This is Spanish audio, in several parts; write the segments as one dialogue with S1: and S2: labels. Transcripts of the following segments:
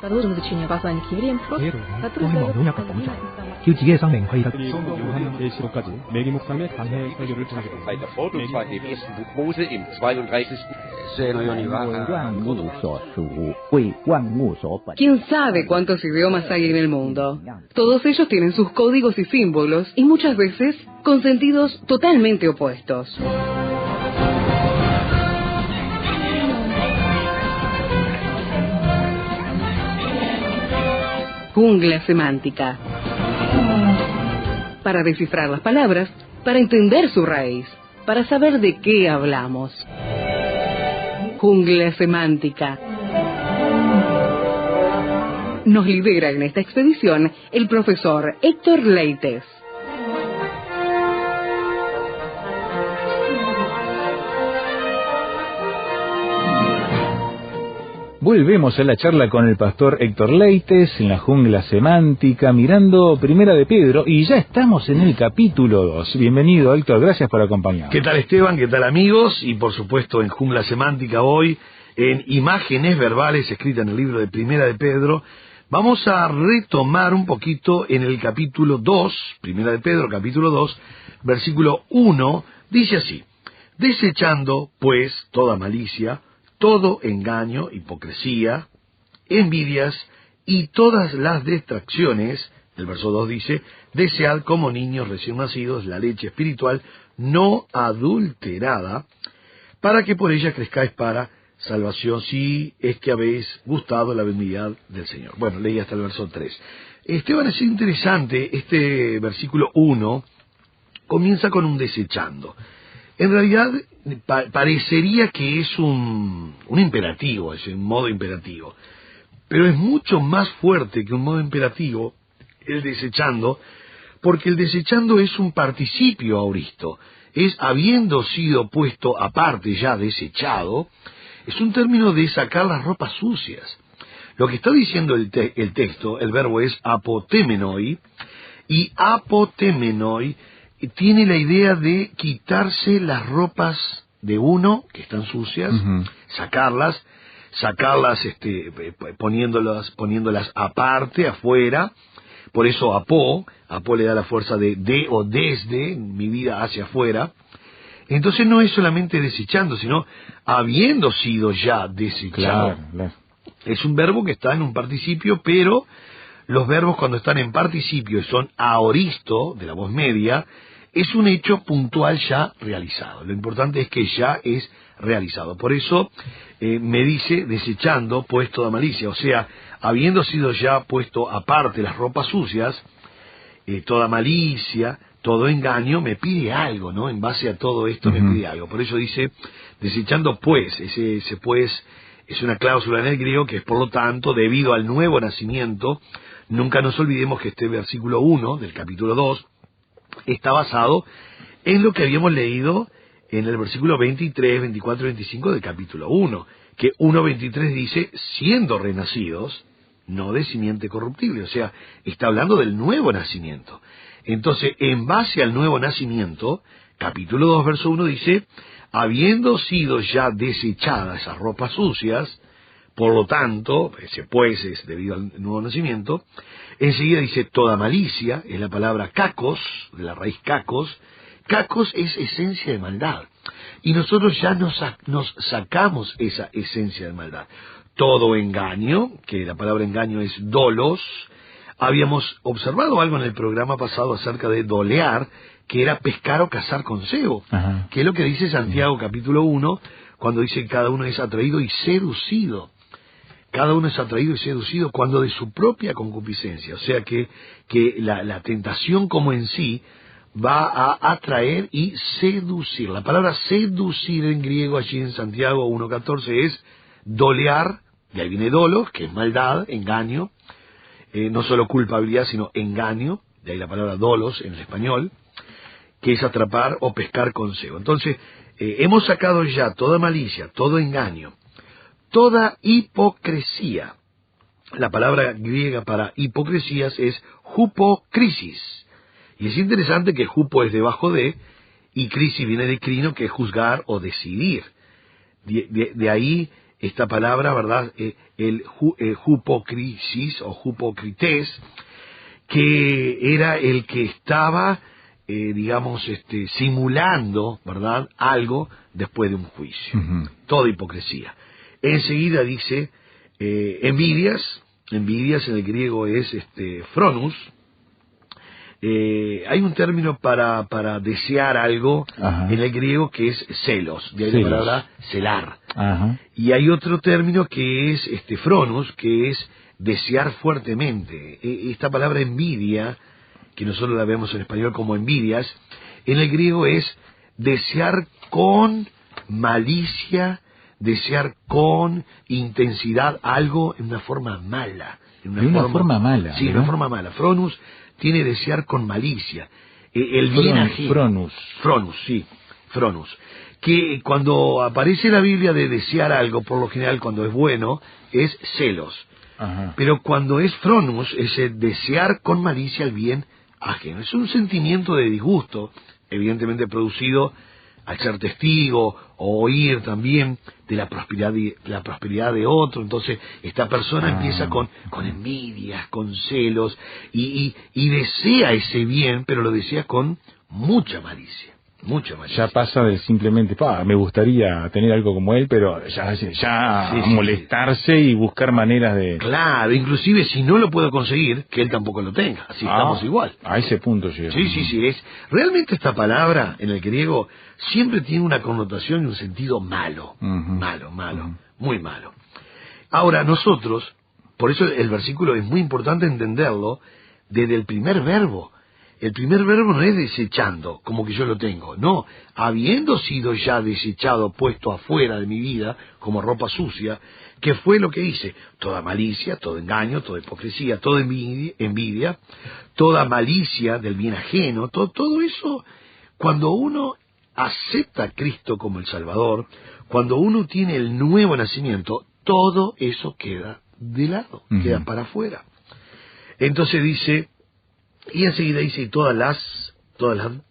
S1: Продолжим изучение послания к евреям, который
S2: 계시록까지 매기 목사님의 강해 설교를 전하겠습니다.
S3: Bei der Vordutzeit im ersten Buch Mose im 32.
S4: ¿Quién sabe cuántos idiomas hay en el mundo? Todos ellos tienen sus códigos y símbolos y muchas veces con sentidos totalmente opuestos. Jungla semántica. Para descifrar las palabras, para entender su raíz, para saber de qué hablamos. Jungla semántica. Nos lidera en esta expedición el profesor Héctor Leites.
S5: Volvemos a la charla con el pastor Héctor Leites en la jungla semántica, mirando Primera de Pedro, y ya estamos en el capítulo 2. Bienvenido, Héctor, gracias por acompañarnos.
S6: ¿Qué tal, Esteban? ¿Qué tal, amigos? Y por supuesto en Jungla Semántica hoy, en imágenes verbales escritas en el libro de Primera de Pedro, vamos a retomar un poquito en el capítulo 2, Primera de Pedro, capítulo 2, versículo 1, dice así: desechando, pues, toda malicia, todo engaño, hipocresía, envidias y todas las distracciones, el verso 2 dice, desead como niños recién nacidos la leche espiritual no adulterada, para que por ella crezcáis para salvación, si es que habéis gustado la benignidad del Señor. Bueno, leí hasta el verso 3. Esteban, es interesante, este versículo 1 comienza con un desechando. En realidad parecería que es un imperativo, es un modo imperativo, pero es mucho más fuerte que un modo imperativo el desechando, porque el desechando es un participio auristo, es habiendo sido puesto aparte, ya desechado, es un término de sacar las ropas sucias. Lo que está diciendo el texto, el verbo es apotemenoi, y apotemenoi tiene la idea de quitarse las ropas de uno que están sucias, sacarlas poniéndolas aparte, afuera. Por eso apó le da la fuerza de o desde mi vida hacia afuera. Entonces no es solamente desechando, sino habiendo sido ya desechado. Claro. Es un verbo que está en un participio, pero los verbos cuando están en participio y son aoristo, de la voz media, es un hecho puntual ya realizado. Lo importante es que ya es realizado. Por eso me dice, desechando, pues toda malicia. O sea, habiendo sido ya puesto aparte las ropas sucias, toda malicia, todo engaño, me pide algo, ¿no? En base a todo esto me pide algo. Por eso dice, desechando pues, ese pues es una cláusula en el griego que es por lo tanto, debido al nuevo nacimiento. Nunca nos olvidemos que este versículo 1 del capítulo 2 está basado en lo que habíamos leído en el versículo 23, 24 y 25 del capítulo 1, que 1.23 dice, siendo renacidos, no de simiente corruptible, o sea, está hablando del nuevo nacimiento. Entonces, en base al nuevo nacimiento, capítulo 2, verso 1 dice, habiendo sido ya desechadas esas ropas sucias, por lo tanto, ese pues es debido al nuevo nacimiento. Enseguida dice toda malicia, es la palabra kakos, de la raíz kakos. Kakos es esencia de maldad. Y nosotros ya nos sacamos esa esencia de maldad. Todo engaño, que la palabra engaño es dolos. Habíamos observado algo en el programa pasado acerca de dolear, que era pescar o cazar con cebo. Que es lo que dice Santiago capítulo 1, cuando dice que cada uno es atraído y seducido. Cada uno es atraído y seducido cuando de su propia concupiscencia. O sea que la tentación como en sí va a atraer y seducir. La palabra seducir en griego allí en Santiago 1.14 es dolear, de ahí viene dolos, que es maldad, engaño, no solo culpabilidad sino engaño, de ahí la palabra dolos en el español, que es atrapar o pescar con cebo. Entonces, hemos sacado ya toda malicia, todo engaño, toda hipocresía. La palabra griega para hipocresías es hupocrisis. Y es interesante que hupo es debajo de, y crisis viene de crino, que es juzgar o decidir. De ahí esta palabra, ¿verdad? El hupocrisis o hupocrités, que era el que estaba, digamos, simulando, ¿verdad?, algo después de un juicio.
S5: Ujú.
S6: Toda hipocresía. Enseguida dice, envidias en el griego es phronus. Hay un término para desear algo
S5: Ajá.
S6: en el griego que es celos, de ahí
S5: Celos.
S6: la palabra celar.
S5: Ajá.
S6: Y hay otro término que es phronus, que es desear fuertemente. Esta palabra envidia, que nosotros la vemos en español como envidias, en el griego es desear con malicia, desear con intensidad algo en una forma mala.
S5: De una forma mala,
S6: Sí, de
S5: ¿verdad?
S6: una forma mala. Phronus tiene desear con malicia. El bien ajeno.
S5: Phronus.
S6: Phronus, sí. Phronus. Que cuando aparece en la Biblia de desear algo, por lo general cuando es bueno, es celos.
S5: Ajá.
S6: Pero cuando es phronus, es el desear con malicia el bien ajeno. Es un sentimiento de disgusto, evidentemente producido al ser testigo o oír también de la prosperidad de otro. Entonces esta persona empieza con envidias, con celos, y desea ese bien, pero lo desea con mucha malicia. Mucha malicia.
S5: Ya pasa de simplemente, me gustaría tener algo como él, pero ya
S6: Sí,
S5: molestarse y buscar maneras de...
S6: Claro, inclusive si no lo puedo conseguir, que él tampoco lo tenga. Así estamos igual.
S5: A ese punto llega.
S6: Sí. Realmente esta palabra en el griego siempre tiene una connotación y un sentido malo.
S5: Ujú.
S6: Malo, muy malo. Ahora, nosotros, por eso el versículo es muy importante entenderlo desde el primer verbo. El primer verbo no es desechando, como que yo lo tengo. No, habiendo sido ya desechado, puesto afuera de mi vida, como ropa sucia, ¿qué fue lo que hice? Toda malicia, todo engaño, toda hipocresía, toda envidia, toda malicia del bien ajeno, todo eso, cuando uno acepta a Cristo como el Salvador, cuando uno tiene el nuevo nacimiento, todo eso queda de lado, queda para afuera. Entonces dice... Y enseguida dice, todas las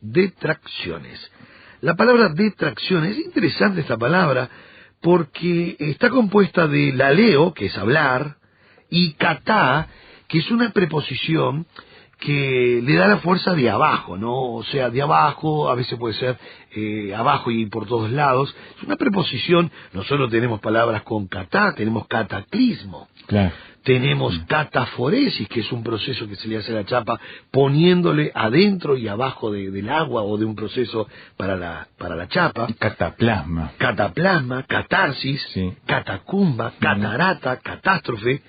S6: detracciones. La palabra detracción, es interesante esta palabra, porque está compuesta de laleo, que es hablar, y katá, que es una preposición que le da la fuerza de abajo, ¿no? O sea, de abajo, a veces puede ser abajo y por todos lados. Es una preposición, nosotros tenemos palabras con katá, tenemos cataclismo.
S5: Claro.
S6: Tenemos cataforesis, que es un proceso que se le hace a la chapa poniéndole adentro y abajo del agua o de un proceso para la chapa.
S5: Cataplasma.
S6: Cataplasma, catarsis,
S5: Sí.
S6: catacumba, catarata, catástrofe,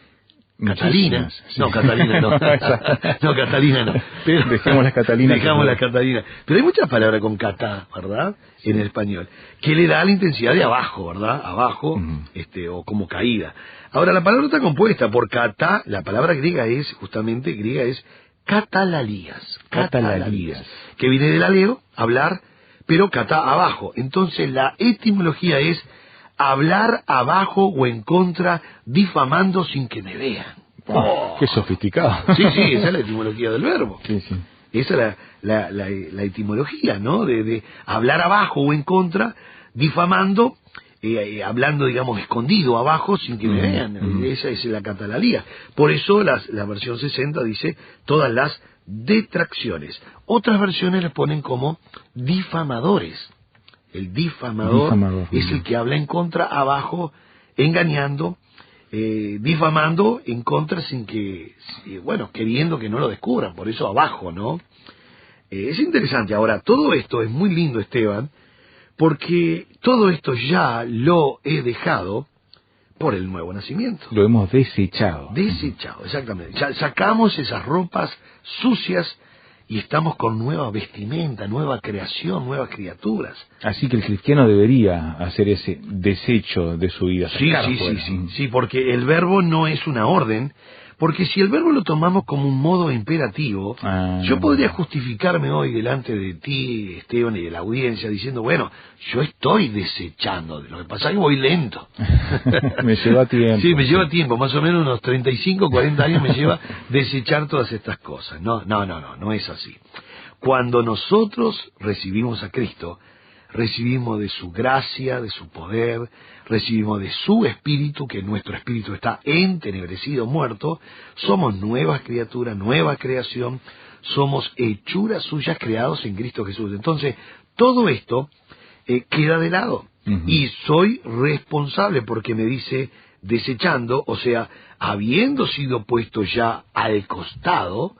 S6: Catalina.
S5: Muchísimas, sí.
S6: No, Catalina no. No, Catalina no. Pero,
S5: Dejemos las Catalinas.
S6: Dejamos las Catalinas. Pero hay muchas palabras con catá, ¿verdad? En el español. Que le da la intensidad de abajo, ¿verdad? Abajo, o como caída. Ahora, la palabra está compuesta por catá. La palabra griega es catalalías.
S5: Catalalías.
S6: Que viene del aleo, hablar, pero catá abajo. Entonces, la etimología es hablar abajo o en contra, difamando sin que me vean.
S5: Qué sofisticado.
S6: Sí, esa es la etimología del verbo.
S5: Sí.
S6: Esa es la etimología, ¿no? De hablar abajo o en contra, difamando, hablando, digamos, escondido abajo sin que me vean. Esa es la catalalía. Por eso la versión 60 dice todas las detracciones. Otras versiones les ponen como difamadores. El difamador es el que habla en contra, abajo, engañando, difamando en contra sin que, queriendo que no lo descubran, por eso abajo, ¿no? Es interesante. Ahora, todo esto es muy lindo, Esteban, porque todo esto ya lo he dejado por el nuevo nacimiento.
S5: Lo hemos desechado.
S6: Desechado, exactamente. Ya sacamos esas ropas sucias y estamos con nueva vestimenta, nueva creación, nuevas criaturas.
S5: Así que el cristiano debería hacer ese desecho de su vida.
S6: Sí, porque el verbo no es una orden, porque si el verbo lo tomamos como un modo imperativo, yo podría justificarme hoy delante de ti, Esteban, y de la audiencia, diciendo, yo estoy desechando, lo que pasa es que voy lento.
S5: Me lleva tiempo.
S6: Sí, me lleva tiempo, más o menos unos 35, 40 años me lleva desechar todas estas cosas. No es así. Cuando nosotros recibimos a Cristo, recibimos de su gracia, de su poder, recibimos de su espíritu, que nuestro espíritu está entenebrecido, muerto, somos nuevas criaturas, nueva creación, somos hechuras suyas creados en Cristo Jesús. Entonces, todo esto queda de lado. Y soy responsable porque me dice desechando, o sea, habiendo sido puesto ya al costado.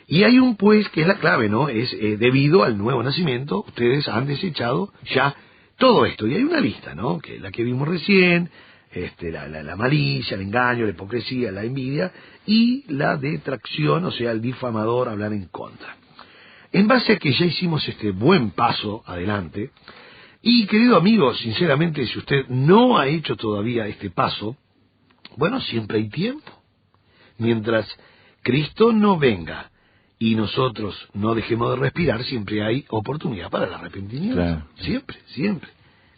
S6: Y hay un pues que es la clave, ¿no? Es debido al nuevo nacimiento, ustedes han desechado ya todo esto. Y hay una lista, ¿no? Que es la que vimos recién, la malicia, el engaño, la hipocresía, la envidia y la detracción, o sea, el difamador, hablar en contra. En base a que ya hicimos este buen paso adelante, y querido amigo, sinceramente, si usted no ha hecho todavía este paso, bueno, siempre hay tiempo. Mientras Cristo no venga y nosotros no dejemos de respirar, siempre hay oportunidad para el arrepentimiento.
S5: Claro.
S6: Siempre, siempre.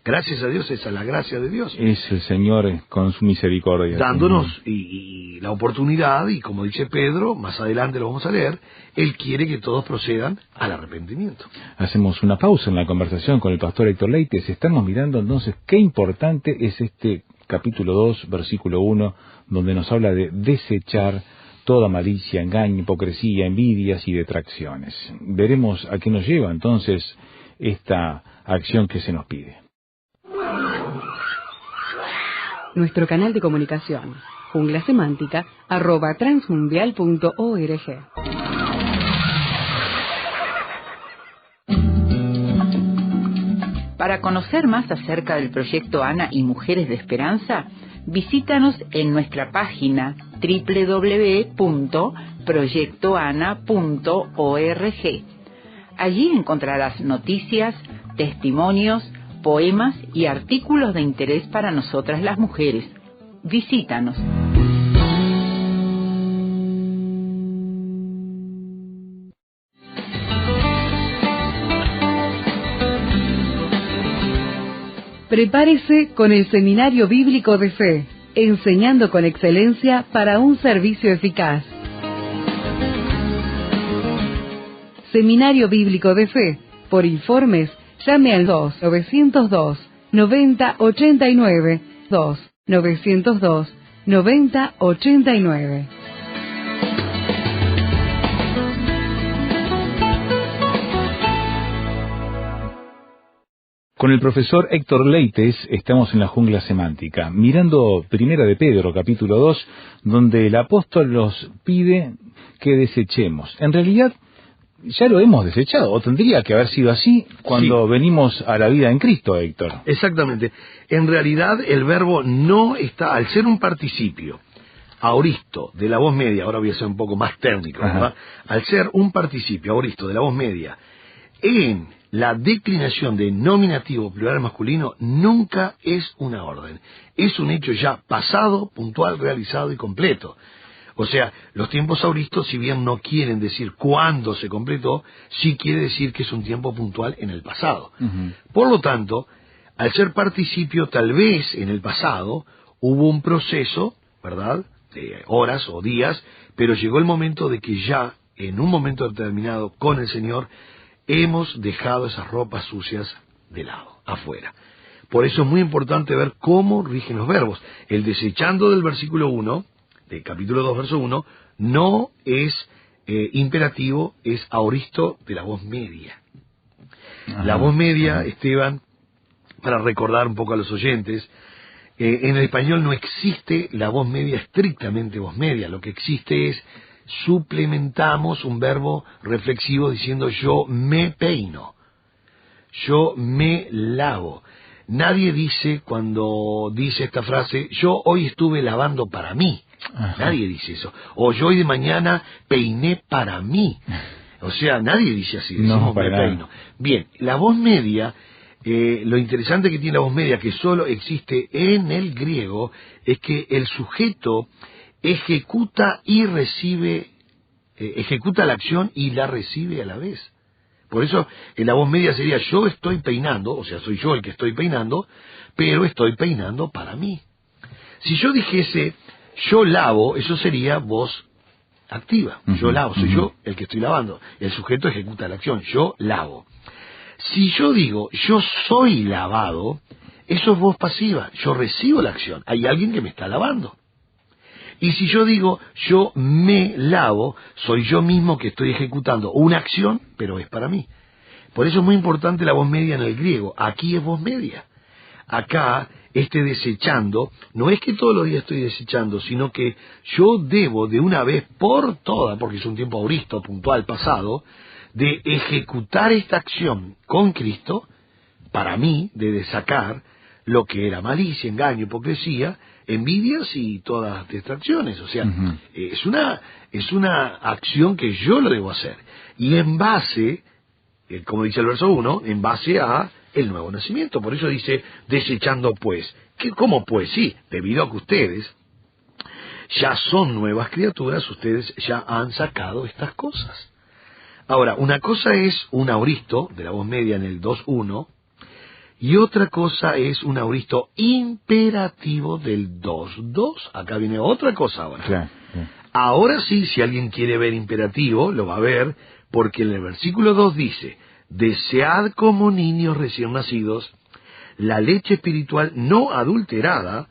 S6: Gracias a Dios, esa es la gracia de Dios.
S5: Es el Señor con su misericordia.
S6: Dándonos y la oportunidad, y como dice Pedro, más adelante lo vamos a leer, Él quiere que todos procedan al arrepentimiento.
S5: Hacemos una pausa en la conversación con el pastor Héctor Leites. Estamos mirando entonces qué importante es este capítulo 2, versículo 1, donde nos habla de desechar toda malicia, engaño, hipocresía, envidias y detracciones. Veremos a qué nos lleva entonces esta acción que se nos pide.
S4: Nuestro canal de comunicación, junglasemántica@transmundial.org.
S7: Para conocer más acerca del proyecto ANA y Mujeres de Esperanza, visítanos en nuestra página www.proyectoana.org. Allí encontrarás noticias, testimonios, poemas y artículos de interés para nosotras las mujeres. Visítanos.
S4: Prepárese con el Seminario Bíblico de Fe, enseñando con excelencia para un servicio eficaz. Seminario Bíblico de Fe. Por informes, llame al 2-902-9089, 2-902-9089.
S5: Con el profesor Héctor Leites estamos en la jungla semántica, mirando Primera de Pedro, capítulo 2, donde el apóstol nos pide que desechemos. En realidad, ya lo hemos desechado, o tendría que haber sido así cuando venimos a la vida en Cristo, Héctor.
S6: Exactamente. En realidad, el verbo no está, al ser un participio aoristo de la voz media, ahora voy a ser un poco más técnico, ¿verdad? Al ser un participio aoristo de la voz media en la declinación de nominativo plural masculino, nunca es una orden. Es un hecho ya pasado, puntual, realizado y completo. O sea, los tiempos auristos, si bien no quieren decir cuándo se completó, sí quiere decir que es un tiempo puntual en el pasado. Por lo tanto, al ser participio, tal vez en el pasado hubo un proceso, ¿verdad?, de horas o días, pero llegó el momento de que ya, en un momento determinado, con el Señor, hemos dejado esas ropas sucias de lado, afuera. Por eso es muy importante ver cómo rigen los verbos. El desechando del versículo 1, del capítulo 2, verso 1, no es imperativo, es aoristo de la voz media. La voz media, Esteban, para recordar un poco a los oyentes, en el español no existe la voz media estrictamente voz media, lo que existe es suplementamos un verbo reflexivo diciendo yo me peino, yo me lavo. Nadie dice cuando dice esta frase, yo hoy estuve lavando para mí. Nadie dice eso. O yo hoy de mañana peiné para mí. O sea, nadie dice así, decimos me peino. Bien, la voz media, lo interesante que tiene la voz media, que solo existe en el griego, es que el sujeto ejecuta y recibe, ejecuta la acción y la recibe a la vez. Por eso en la voz media sería yo estoy peinando, o sea, soy yo el que estoy peinando, pero estoy peinando para mí. Si yo dijese yo lavo, eso sería voz activa. Yo lavo, soy yo el que estoy lavando. El sujeto ejecuta la acción, yo lavo. Si yo digo, yo soy lavado, eso es voz pasiva, yo recibo la acción, hay alguien que me está lavando. Y si yo digo, yo me lavo, soy yo mismo que estoy ejecutando una acción, pero es para mí. Por eso es muy importante la voz media en el griego. Aquí es voz media. Acá, desechando, no es que todos los días estoy desechando, sino que yo debo de una vez por todas, porque es un tiempo auristo, puntual, pasado, de ejecutar esta acción con Cristo, para mí, de sacar lo que era malicia, engaño, hipocresía, envidias y todas las distracciones. O sea, es una acción que yo lo debo hacer. Y en base, como dice el verso 1, en base a el nuevo nacimiento. Por eso dice, desechando pues. ¿Cómo pues? Sí, debido a que ustedes ya son nuevas criaturas, ustedes ya han sacado estas cosas. Ahora, una cosa es un auristo, de la voz media en el 2.1, y otra cosa es un auristo imperativo del 2.2. Acá viene otra cosa ahora.
S5: Claro.
S6: Ahora sí, si alguien quiere ver imperativo, lo va a ver, porque en el versículo 2 dice, desead como niños recién nacidos la leche espiritual no adulterada,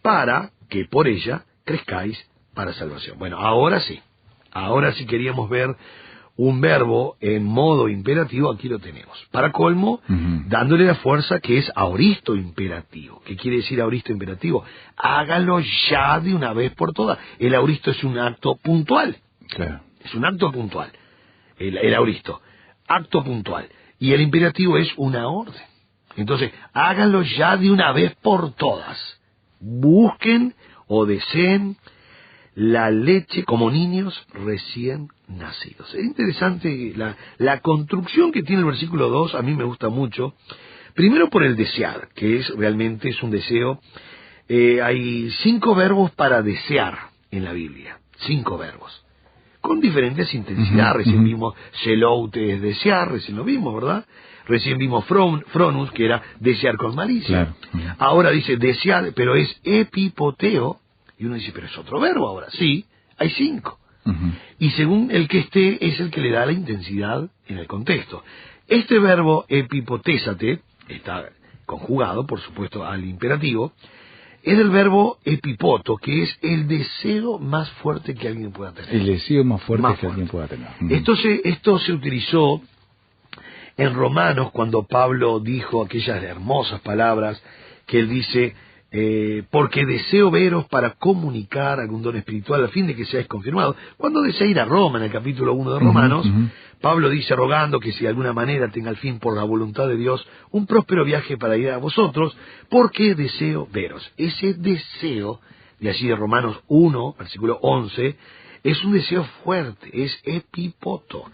S6: para que por ella crezcáis para salvación. Bueno, ahora sí queríamos ver un verbo en modo imperativo, aquí lo tenemos. Para colmo, dándole la fuerza que es auristo imperativo. ¿Qué quiere decir auristo imperativo? Hágalo ya de una vez por todas. El auristo es un acto puntual.
S5: Claro.
S6: Es un acto puntual. El auristo. Acto puntual. Y el imperativo es una orden. Entonces, háganlo ya de una vez por todas. Busquen o deseen la leche como niños recién nacidos. Es interesante la construcción que tiene el versículo 2, a mí me gusta mucho. Primero por el desear, que realmente es un deseo. Hay 5 verbos para desear en la Biblia. 5 verbos. Con diferentes intensidades. Recién vimos seloute, es desear, recién lo vimos, ¿verdad? Recién vimos fronus, que era desear con malicia.
S5: Claro.
S6: Ahora dice desear, pero es epipoteo. Y uno dice, pero es otro verbo ahora. Sí, hay 5. Y según el que esté, es el que le da la intensidad en el contexto. Este verbo epipotésate, está conjugado, por supuesto, al imperativo, es el verbo epipoto, que es el deseo más fuerte que alguien pueda tener.
S5: El deseo más fuerte que alguien pueda tener.
S6: Esto se utilizó en Romanos cuando Pablo dijo aquellas hermosas palabras que él dice, porque deseo veros para comunicar algún don espiritual a fin de que seáis confirmados. Cuando desea ir a Roma, en el capítulo 1 de Romanos, Pablo dice, rogando que si de alguna manera tenga al fin por la voluntad de Dios un próspero viaje para ir a vosotros, porque deseo veros. Ese deseo, de allí de Romanos 1, versículo 11, es un deseo fuerte, es epipoto.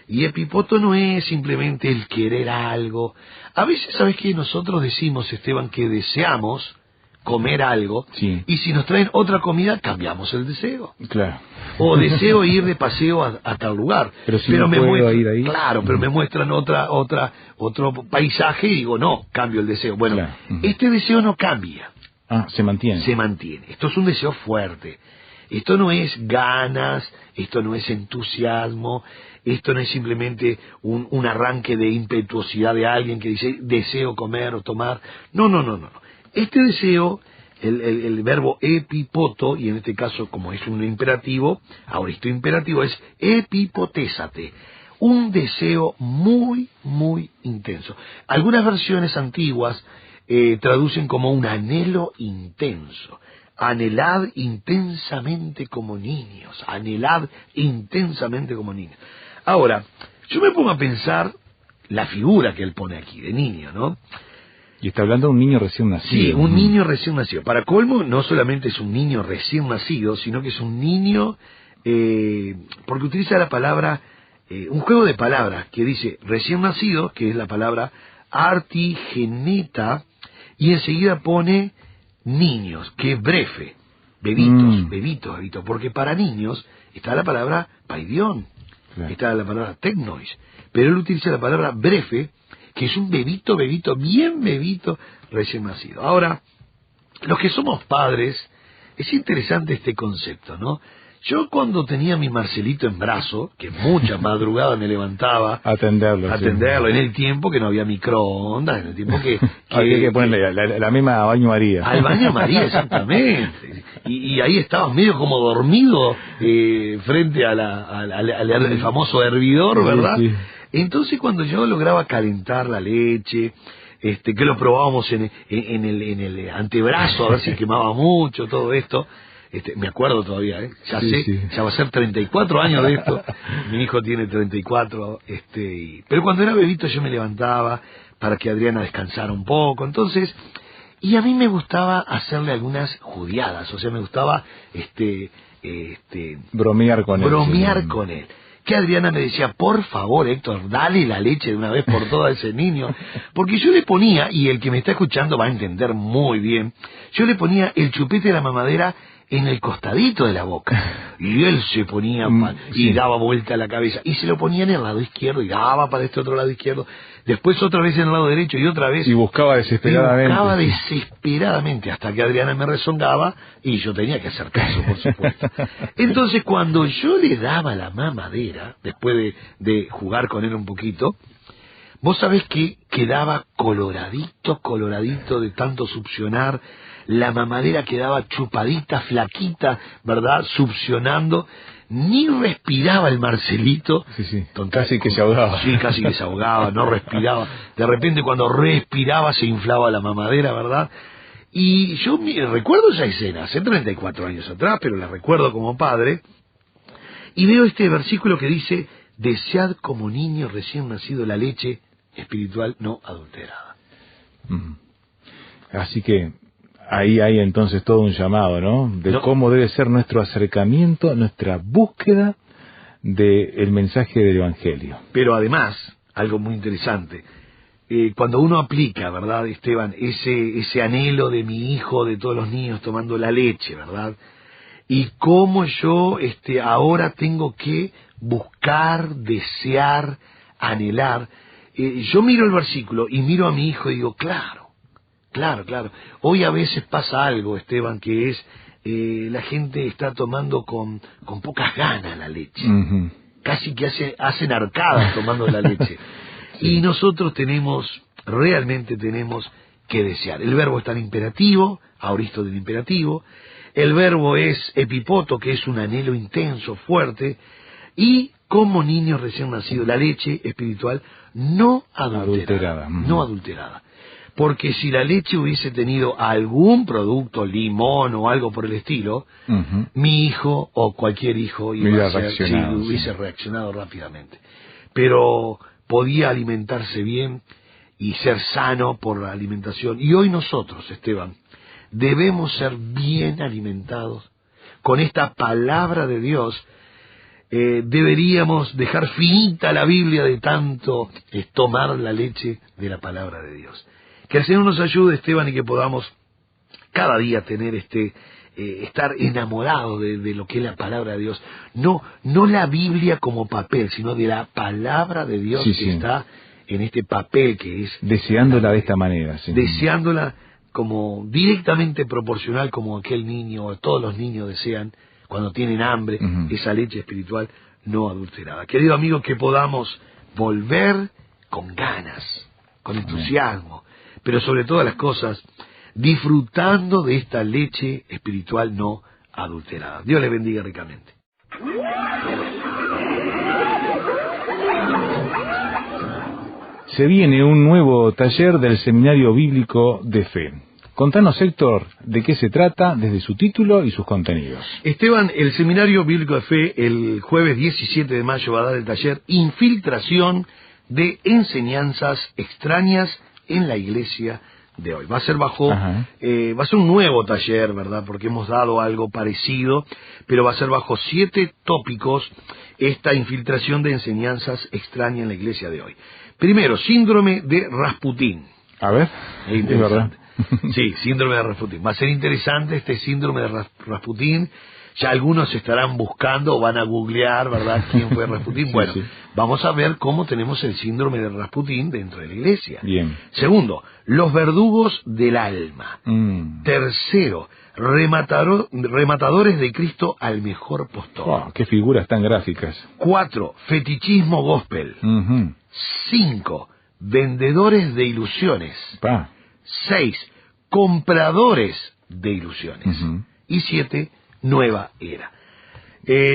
S6: Y epipoto no es simplemente el querer algo. A veces, ¿sabes qué? Nosotros decimos, Esteban, que deseamos comer algo,
S5: sí,
S6: y si nos traen otra comida, cambiamos el deseo.
S5: Claro.
S6: O deseo ir de paseo a tal lugar.
S5: Pero si no puedo ir ahí.
S6: Claro, pero me muestran otro paisaje y digo, no, cambio el deseo. Bueno,
S5: claro.
S6: Este deseo no cambia.
S5: Se mantiene.
S6: Se mantiene. Esto es un deseo fuerte. Esto no es ganas, esto no es entusiasmo, esto no es simplemente un arranque de impetuosidad de alguien que dice, deseo comer o tomar. No. Este deseo, el verbo epipoto, y en este caso como es un imperativo, auristo imperativo, es epipotésate. Un deseo muy, muy intenso. Algunas versiones antiguas traducen como un anhelo intenso. Anhelad intensamente como niños. Anhelad intensamente como niños. Ahora, yo me pongo a pensar la figura que él pone aquí, de niño, ¿no?
S5: Y está hablando de un niño recién nacido.
S6: Sí, un niño recién nacido. Para colmo, no solamente es un niño recién nacido, sino que es un niño, porque utiliza la palabra, un juego de palabras que dice recién nacido, que es la palabra artigeneta, y enseguida pone niños, que es brefe, bebitos, porque para niños está la palabra paidión, claro, está la palabra tecnois, pero él utiliza la palabra brefe, que es un bebito, bien bebito, recién nacido. Ahora, los que somos padres, es interesante este concepto, ¿no? Yo cuando tenía a mi Marcelito en brazo, que muchas madrugadas me levantaba
S5: atenderlo,
S6: en el tiempo que no había microondas, en el tiempo que
S5: había que ponerle la misma baño María.
S6: Al baño María, exactamente. Y ahí estabas medio como dormido frente al famoso hervidor, ¿verdad? Sí. Entonces cuando yo lograba calentar la leche, que lo probábamos en el antebrazo a ver si quemaba mucho, todo esto. Me acuerdo todavía, ya va a ser 34 años de esto, mi hijo tiene 34, pero cuando era bebito yo me levantaba para que Adriana descansara un poco, entonces, y a mí me gustaba hacerle algunas judiadas, o sea, me gustaba,
S5: bromear
S6: con él. Que Adriana me decía, por favor, Héctor, dale la leche de una vez por todas a ese niño. Porque yo le ponía, y el que me está escuchando va a entender muy bien, yo le ponía el chupete de la mamadera en el costadito de la boca. Y él se ponía y daba vuelta a la cabeza. Y se lo ponía en el lado izquierdo y daba para este otro lado izquierdo. Después otra vez en el lado derecho y otra vez.
S5: Y buscaba
S6: desesperadamente hasta que Adriana me rezongaba y yo tenía que hacer caso, por supuesto. Entonces cuando yo le daba la mamadera, después de jugar con él un poquito, vos sabés que quedaba coloradito de tanto succionar. La mamadera quedaba chupadita, flaquita, ¿verdad? Succionando. Ni respiraba el Marcelito.
S5: Sí. Casi que se ahogaba.
S6: Sí, casi que se ahogaba, no respiraba. De repente cuando respiraba se inflaba la mamadera, ¿verdad? Y yo recuerdo esa escena, hace 34 años atrás, pero la recuerdo como padre. Y veo este versículo que dice, desead como niño recién nacido la leche espiritual no adulterada.
S5: Así que ahí hay entonces todo un llamado, ¿no? De cómo debe ser nuestro acercamiento, nuestra búsqueda del mensaje del Evangelio.
S6: Pero además, algo muy interesante, cuando uno aplica, ¿verdad, Esteban? Ese anhelo de mi hijo, de todos los niños tomando la leche, ¿verdad? Y cómo yo ahora tengo que buscar, desear, anhelar. Yo miro el versículo y miro a mi hijo y digo, claro. Hoy a veces pasa algo, Esteban, que es la gente está tomando con pocas ganas la leche. Casi que hacen arcadas tomando la leche. Sí. Y nosotros realmente tenemos que desear. El verbo está en imperativo, aoristo del imperativo. El verbo es epipoto, que es un anhelo intenso, fuerte. Y como niños recién nacidos, la leche espiritual no adulterada. No adulterada. Porque si la leche hubiese tenido algún producto, limón o algo por el estilo, mi hijo o cualquier hijo hubiese reaccionado rápidamente. Pero podía alimentarse bien y ser sano por la alimentación. Y hoy nosotros, Esteban, debemos ser bien alimentados con esta palabra de Dios. Deberíamos dejar finita la Biblia de tanto tomar la leche de la palabra de Dios. Que el Señor nos ayude, Esteban, y que podamos cada día tener estar enamorados de lo que es la palabra de Dios. No la Biblia como papel, sino de la palabra de Dios que está en este papel que es...
S5: Deseándola de esta manera. Sí.
S6: Deseándola como directamente proporcional como aquel niño o todos los niños desean cuando tienen hambre, esa leche espiritual no adulterada. Querido amigo, que podamos volver con ganas, con entusiasmo, pero sobre todas las cosas, disfrutando de esta leche espiritual no adulterada. Dios les bendiga ricamente.
S5: Se viene un nuevo taller del Seminario Bíblico de Fe. Contanos, Héctor, de qué se trata desde su título y sus contenidos.
S6: Esteban, el Seminario Bíblico de Fe el jueves 17 de mayo va a dar el taller Infiltración de enseñanzas extrañas en la iglesia de hoy. Va a ser va a ser un nuevo taller, ¿verdad? Porque hemos dado algo parecido, pero va a ser bajo 7 tópicos esta infiltración de enseñanzas extrañas en la iglesia de hoy. Primero, síndrome de Rasputín.
S5: A ver, es verdad.
S6: Sí, síndrome de Rasputín. Va a ser interesante este síndrome de Rasputín. Ya algunos estarán buscando o van a googlear, ¿verdad?, quién fue Rasputín. Bueno,
S5: sí.
S6: Vamos a ver cómo tenemos el síndrome de Rasputín dentro de la iglesia.
S5: Bien.
S6: Segundo, los verdugos del alma. Tercero, rematadores de Cristo al mejor postor.
S5: Oh, qué figuras tan gráficas.
S6: 4, fetichismo gospel. 5, vendedores de ilusiones. 6, compradores de ilusiones. Y 7, nueva era.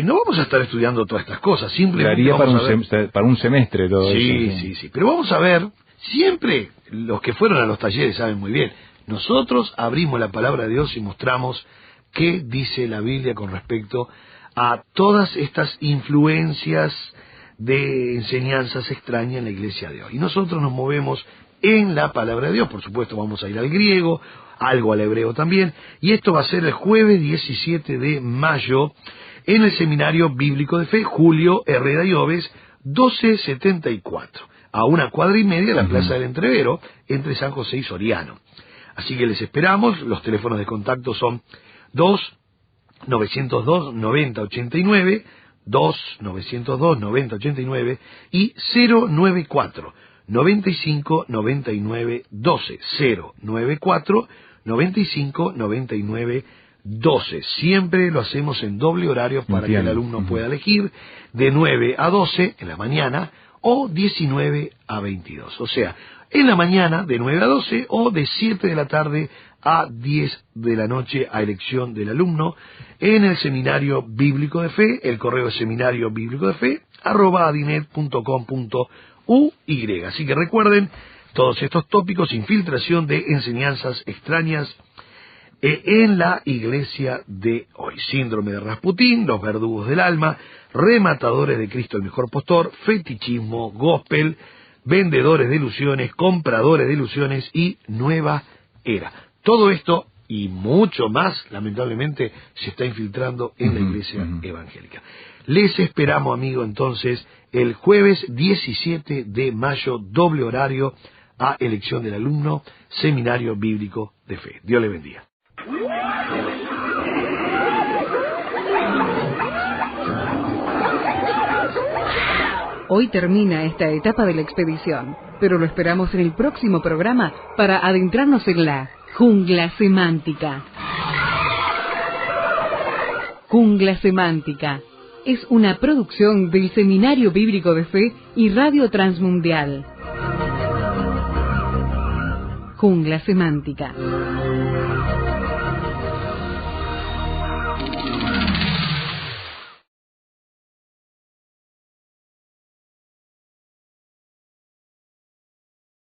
S6: No vamos a estar estudiando todas estas cosas, simplemente
S5: Daría
S6: vamos
S5: para un semestre todo
S6: sí,
S5: eso.
S6: sí, pero vamos a ver, siempre los que fueron a los talleres saben muy bien, nosotros abrimos la palabra de Dios y mostramos qué dice la Biblia con respecto a todas estas influencias de enseñanzas extrañas en la iglesia de hoy. Y nosotros nos movemos en la palabra de Dios, por supuesto vamos a ir al griego, algo al hebreo también, y esto va a ser el jueves 17 de mayo en el Seminario Bíblico de Fe, Julio Herrera y Oves, 1274, a 1 cuadra y media de la Plaza del Entrevero, entre San José y Soriano. Así que les esperamos, los teléfonos de contacto son 2-902-9089, 2-902-9089 y 094-95-99-12, 094-95-99-12. Siempre lo hacemos en doble horario para que el alumno pueda elegir de 9 a 12 en la mañana o 19 a 22. O sea, en la mañana de 9 a 12 o de 7 de la tarde a 10 de la noche a elección del alumno en el Seminario Bíblico de Fe. El correo es seminario bíblico de fe @adinet.com.uy. Así que recuerden todos estos tópicos, infiltración de enseñanzas extrañas en la iglesia de hoy. Síndrome de Rasputín, los verdugos del alma, rematadores de Cristo el mejor postor, fetichismo, gospel, vendedores de ilusiones, compradores de ilusiones y nueva era. Todo esto y mucho más, lamentablemente, se está infiltrando en la iglesia evangélica. Les esperamos, amigo, entonces, el jueves 17 de mayo, doble horario, a elección del alumno, Seminario Bíblico de Fe. Dios le bendiga.
S4: Hoy termina esta etapa de la expedición, pero lo esperamos en el próximo programa para adentrarnos en la jungla semántica. Jungla semántica es una producción del Seminario Bíblico de Fe y Radio Transmundial. Jungla semántica.